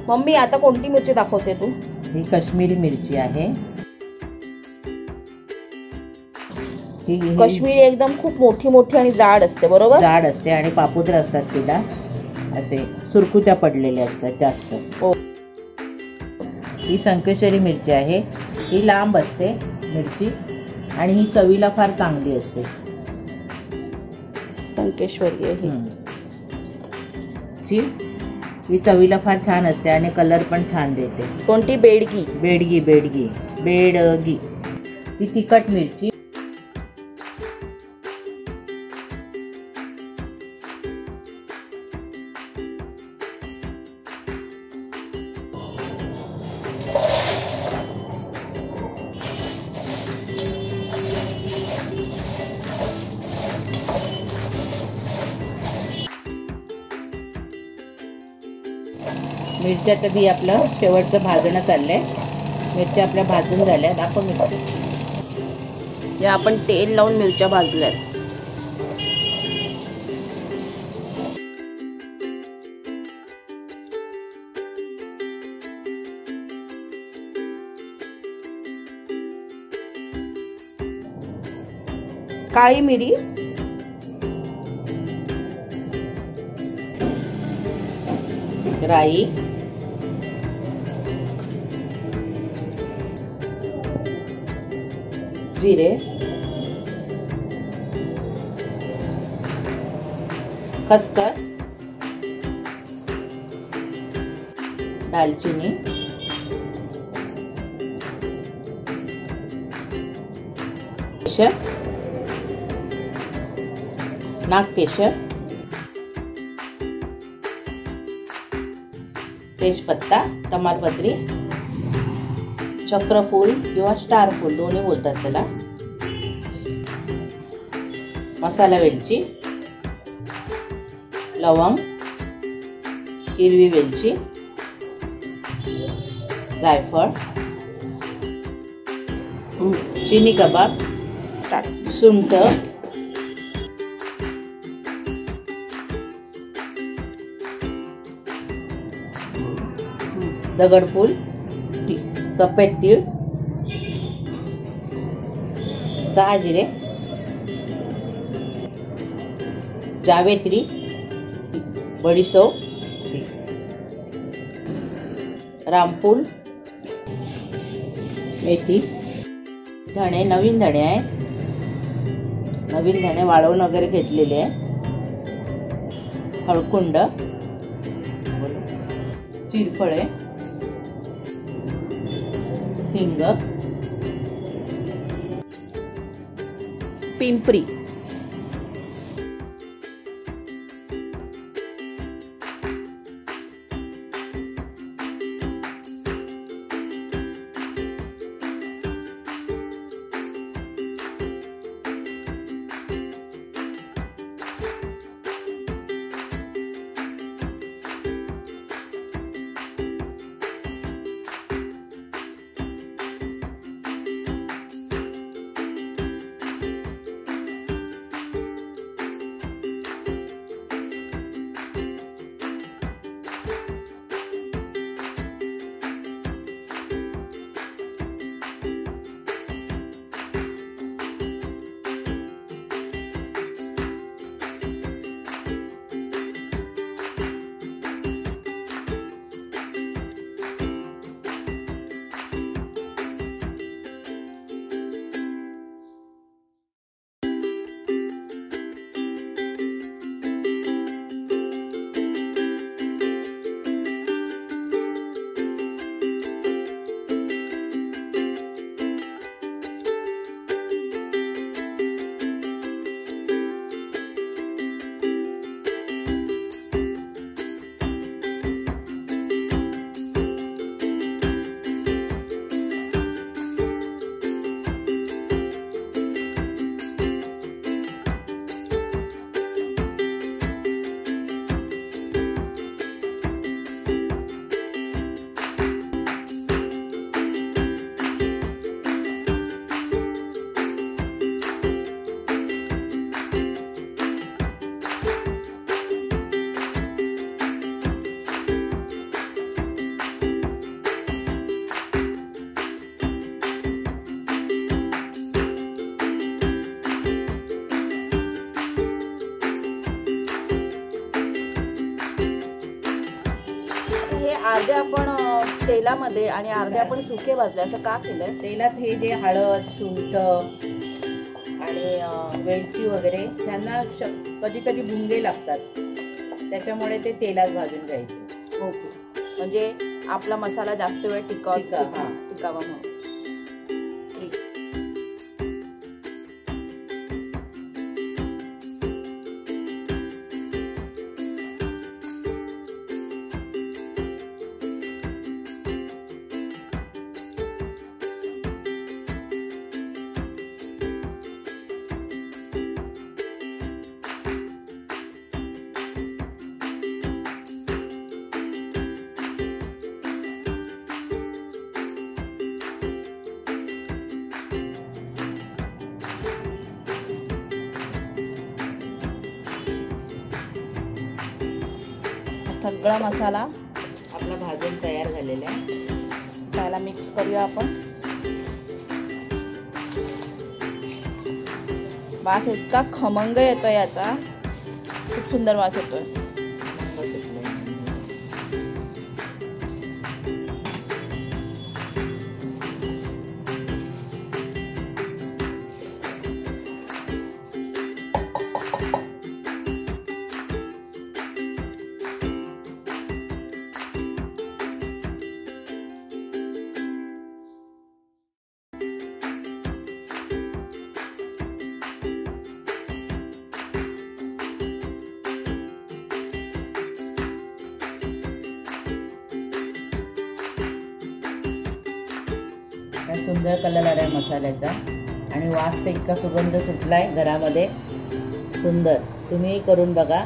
Mummy आता कोणती मिरची दाखवते तू? ही काश्मीरी मिरची आहे. काश्मीरी एकदम खूप मोठी मोठी आणि जाड असते, बरोबर? जाड असते आणि पापुद्र असतात, तिला असे सुरकुत्या पडलेल्या असतात जास्त. हो. ही संकेश्वरी मिरची आहे. ही लांब असते मिरची आणि ही चवीला फार चांगली असते. संकेश्वरी आहे ही चवीला फार छान असते आणि कलर पण छान देते. कोणती? बेडगी. बेडगी बेडगी बेडगी. ही तिखट मिरची. मिरच्याचं बी आपलं शेवटचं भाजणं चाललंय. मिरच्या आपल्या भाजून झाल्या. दाखव मिरची. या आपण तेल लावून मिरच्या भाजल्यात. काळी मिरी, राई, जिरे, खसखस, दालचिनी, केशर, नागकेशर, तेजपत्ता, तमालपत्री, चक्रफूल किंवा स्टार फूल दोन्ही बोलतात त्याला, मसाला वेलची, लवंग, हिरवी वेलची, जायफळ, चिनी कबाब, सुंठ, दगडफूल, सफेद तीळ, 6 जिरे, जावेत्री, बडीशेप, रामफूल, मेथी, धणे. नवीन धणे आहेत. नवीन धणे वाळवून वगैरे घेतलेले आहे. हळकुंड, चिरफळे, हिंग, पिंपरी, अर्धे आपण तेलामध्ये आणि अर्धे आपण सुके भाजले, असं का केलंय? तेलात हे जे हळद, सुंठ आणि वेलची वगैरे यांना कधी कधी भुंगे लागतात, त्याच्यामुळे ते तेलात भाजून घ्यायचे. ओके, म्हणजे आपला मसाला जास्त वेळ टिकावा म्हणून. सगळा मसाला आपला भाजून तयार झालेला आहे. त्याला मिक्स करूया आपण. वास इतका खमंग येतोय याचा, खूप सुंदर वास येतोय. सुंदर कलर आलाय मसाल्याचा आणि वास तर इतका सुगंध सुटलाय घरामध्ये. सुंदर, तुम्ही करून बघा.